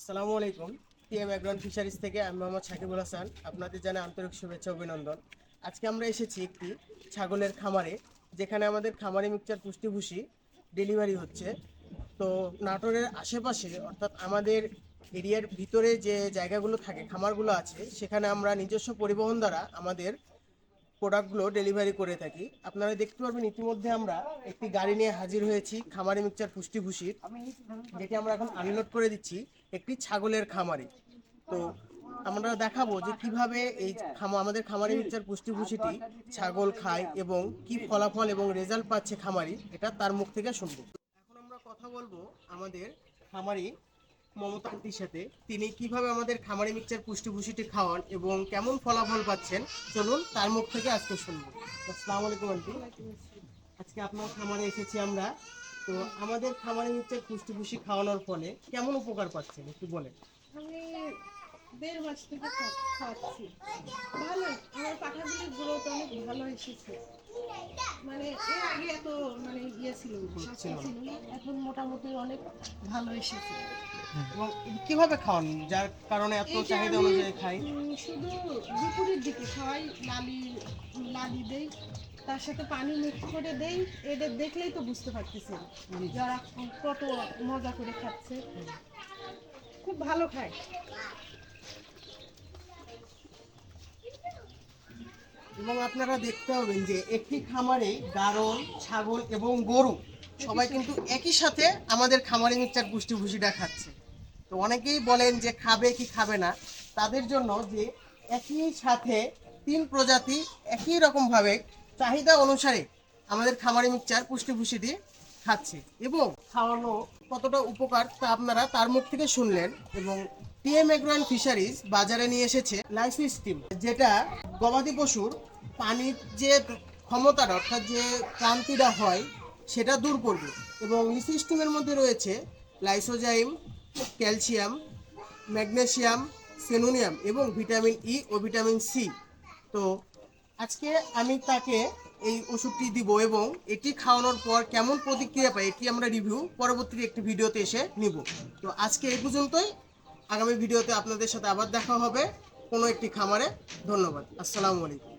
আসসালামু আলাইকুম। TM অ্যাগ্রন fisheries থেকে আমি মোহাম্মদ সাকিবুল হাসান আপনাদের জানাই আন্তরিক শুভেচ্ছা অভিনন্দন। আজকে আমরা এসেছি একটি ছাগলের খামারে, যেখানে আমাদের খামারি মিক্সচার পুষ্টিভূষি ডেলিভারি হচ্ছে। তো নাটোরের আশেপাশে অর্থাৎ আমাদের এরিয়ার ভিতরে যে জায়গাগুলো থাকে, খামারগুলো আছে, সেখানে আমরা নিজস্ব পরিবহন দ্বারা আমাদের প্রোডাক্টগুলো ডেলিভারি করে থাকি। আপনারা দেখতে পারবেন ইতিমধ্যে আমরা একটি গাড়ি নিয়ে হাজির হয়েছি খামারি মিক্সচার পুষ্টিভূষির, যেটি আমরা এখন আনলোড করে দিচ্ছি একটি ছাগলের খামারে। তো আমরা দেখাবো যে কিভাবে এই আমাদের খামারি মিক্সচার পুষ্টিভূষিটি ছাগল খায় এবং কি ফলাফল এবং রেজাল্ট পাচ্ছে খামারি, এটা তার মুখ থেকে শুনবো। এখন আমরা কথা বলবো আমাদের খামারি মমতা আন্টির সাথে। তিনি কিভাবে আমাদের খামারি মিক্সচার পুষ্টিভূষিটি খাওয়ান এবং কেমন ফলাফল পাচ্ছেন, চলুন তার মুখ থেকে আজকে শুনবো। আসসালামু আলাইকুম আন্টি। আজকে আপনার খামারে এসেছি আমরা। তো আমাদের খামারে মিক্সচার পুষ্টিভূষি খাওয়ানোর ফলে কেমন উপকার পাচ্ছেন একটু বলেন। আমি 1.5 মাস থেকে খাওয়াচ্ছি। ভালো, আমার পাঠাগুলির গ্রোথ অনেক ভালো এসেছে। মানে এর আগে এত ছিল ছিল ছিল না, এখন মোটামুটি অনেক ভালো এসেছে। এবং কিভাবে খাওয়ান যার কারণে এত এইটা চাহিদা আমি অনুযায়ী খাই? শুধু দুপুরের দিকে খাওয়াই, লালি দেই, তার সাথে পানি মিক্স করে দেই। এদের দেখলেই তো বুঝতে পারতেছেন যারা কত মজা করে খাচ্ছে, খুব ভালো খায়। এবং আপনারা দেখতে পাবেন যে একটি খামারে গাড়ল, ছাগল এবং গরু সবাই কিন্তু একই সাথে আমাদের খামারে মিক্সচার পুষ্টিভূষিটা খাচ্ছে। তো অনেকেই বলেন যে খাবে কি খাবে না, তাদের জন্য যে একই সাথে 3 প্রজাতি একই রকমভাবে চাহিদা অনুসারে আমাদের খামারে মিক্সচার পুষ্টিভূষিটি খাচ্ছে এবং খাওয়ানো কতটা উপকার তা আপনারা তার মুখ থেকে শুনলেন। এবং টিএম এগ্রো ফিশারিজ বাজারে নিয়ে এসেছে লাইসি স্টিম, যেটা গবাদি পশুর পানির যে ক্ষমতাটা অর্থাৎ যে ক্লান্তিটা হয় সেটা দূর করবে। এবং লিসি স্টিমের মধ্যে রয়েছে লাইসোজাইম, ক্যালসিয়াম, ম্যাগনেসিয়াম, সেলুনিয়াম এবং ভিটামিন ই ও ভিটামিন সি। তো আজকে আমি তাকে এই ওষুধটি দিব এবং এটি খাওয়ানোর পর কেমন প্রতিক্রিয়া পাই এটি আমরা রিভিউ পরবর্তী একটি ভিডিওতে এসে নিব। তো আজকে এই পর্যন্তই। আগামী ভিডিওতে আপনাদের সাথে আবার দেখা হবে কোনো একটি খামারে। ধন্যবাদ। আসসালামু আলাইকুম।